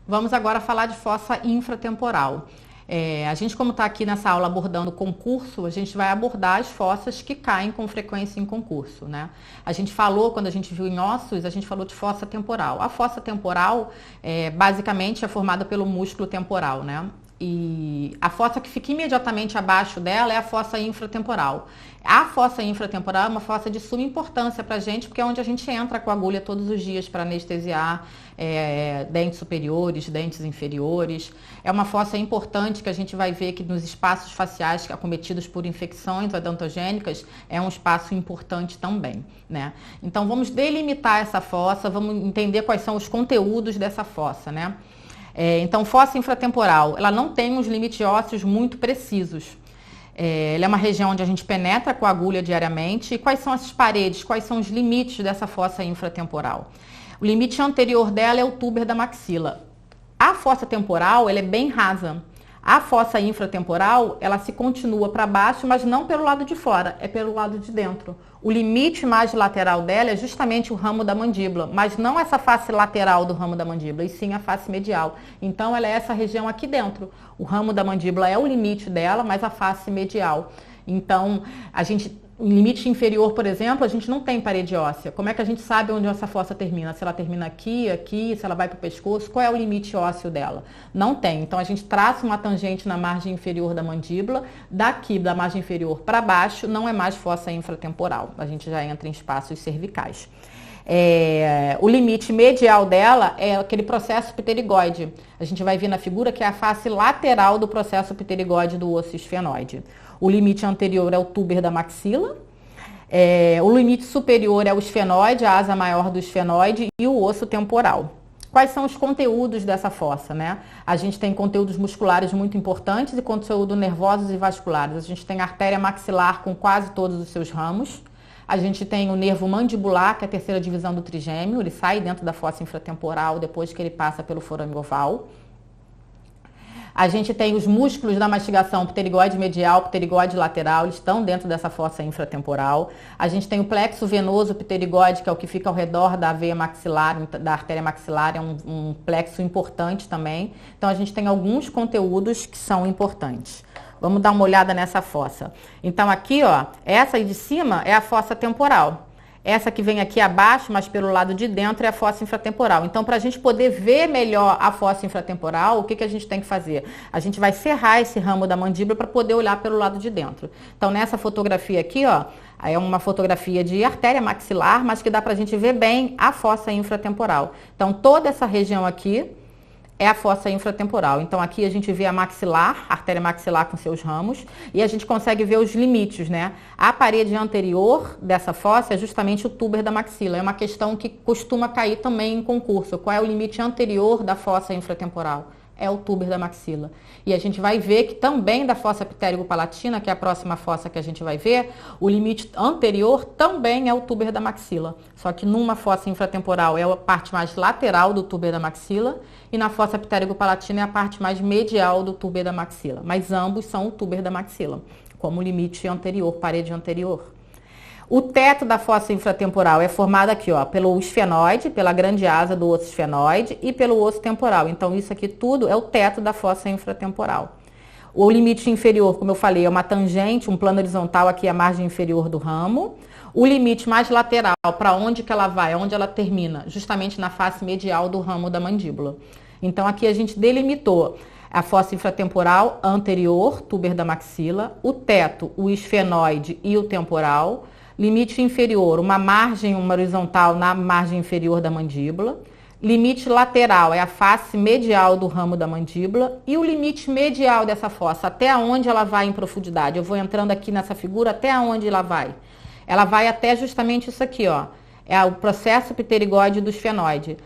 Vamos agora falar de fossa infratemporal. A gente, como está aqui nessa aula abordando concurso, a gente vai abordar as fossas que caem com frequência em concurso, né? A gente falou, quando a gente viu em ossos, a gente falou de fossa temporal. A fossa temporal, basicamente, é formada pelo músculo temporal, né? E a fossa que fica imediatamente abaixo dela é a fossa infratemporal. A fossa infratemporal é uma fossa de suma importância para a gente, porque é onde a gente entra com a agulha todos os dias para anestesiar dentes superiores, dentes inferiores. É uma fossa importante que a gente vai ver que nos espaços faciais acometidos por infecções odontogênicas é um espaço importante também, né? Então vamos delimitar essa fossa, vamos entender quais são os conteúdos dessa fossa, né? Então, fossa infratemporal, ela não tem uns limites ósseos muito precisos. Ela é uma região onde a gente penetra com a agulha diariamente. E quais são essas paredes? Quais são os limites dessa fossa infratemporal? O limite anterior dela é o túber da maxila. A fossa temporal, ela é bem rasa. A fossa infratemporal, ela se continua para baixo, mas não pelo lado de fora, é pelo lado de dentro. O limite mais lateral dela é justamente o ramo da mandíbula, mas não essa face lateral do ramo da mandíbula, e sim a face medial. Então, ela é essa região aqui dentro. O ramo da mandíbula é o limite dela, mas a face medial. Então, o limite inferior, por exemplo, a gente não tem parede óssea. Como é que a gente sabe onde essa fossa termina? Se ela termina aqui, aqui, se ela vai para o pescoço, qual é o limite ósseo dela? Não tem. Então, a gente traça uma tangente na margem inferior da mandíbula, daqui da margem inferior para baixo, não é mais fossa infratemporal. A gente já entra em espaços cervicais. O limite medial dela é aquele processo pterigóide. A gente vai ver na figura que é a face lateral do processo pterigóide do osso esfenoide. O limite anterior é o túber da maxila. O limite superior é o esfenoide, a asa maior do esfenoide, e o osso temporal. Quais são os conteúdos dessa fossa, né? A gente tem conteúdos musculares muito importantes e conteúdos nervosos e vasculares. A gente tem a artéria maxilar com quase todos os seus ramos. A gente tem o nervo mandibular, que é a terceira divisão do trigêmeo. Ele sai dentro da fossa infratemporal depois que ele passa pelo forame oval. A gente tem os músculos da mastigação, pterigóide medial, pterigóide lateral, eles estão dentro dessa fossa infratemporal. A gente tem o plexo venoso pterigóide, que é o que fica ao redor da veia maxilar, da artéria maxilar, é um plexo importante também. Então, a gente tem alguns conteúdos que são importantes. Vamos dar uma olhada nessa fossa. Então, aqui, ó, essa aí de cima é a fossa temporal. Essa que vem aqui abaixo, mas pelo lado de dentro, é a fossa infratemporal. Então, para a gente poder ver melhor a fossa infratemporal, o que a gente tem que fazer? A gente vai serrar esse ramo da mandíbula para poder olhar pelo lado de dentro. Então, nessa fotografia aqui, ó, é uma fotografia de artéria maxilar, mas que dá para a gente ver bem a fossa infratemporal. Então, toda essa região aqui é a fossa infratemporal. Então, aqui a gente vê a maxilar, a artéria maxilar com seus ramos, e a gente consegue ver os limites, né? A parede anterior dessa fossa é justamente o túber da maxila. É uma questão que costuma cair também em concurso. Qual é o limite anterior da fossa infratemporal? É o túber da maxila. E a gente vai ver que também da fossa pterigo-palatina, que é a próxima fossa que a gente vai ver, o limite anterior também é o túber da maxila. Só que numa fossa infratemporal é a parte mais lateral do túber da maxila e na fossa pterigo-palatina é a parte mais medial do túber da maxila. Mas ambos são o túber da maxila, como limite anterior, parede anterior. O teto da fossa infratemporal é formado aqui, ó, pelo esfenoide, pela grande asa do osso esfenoide e pelo osso temporal. Então, isso aqui tudo é o teto da fossa infratemporal. O limite inferior, como eu falei, é uma tangente, um plano horizontal aqui, a margem inferior do ramo. O limite mais lateral, para onde que ela vai, onde ela termina? Justamente na face medial do ramo da mandíbula. Então, aqui a gente delimitou a fossa infratemporal anterior, túber da maxila, o teto, o esfenoide e o temporal. Limite inferior, uma horizontal na margem inferior da mandíbula. Limite lateral é a face medial do ramo da mandíbula. E o limite medial dessa fossa, até onde ela vai em profundidade? Eu vou entrando aqui nessa figura, até onde ela vai? Ela vai até justamente isso aqui, ó. É o processo pterigóide do esfenoide.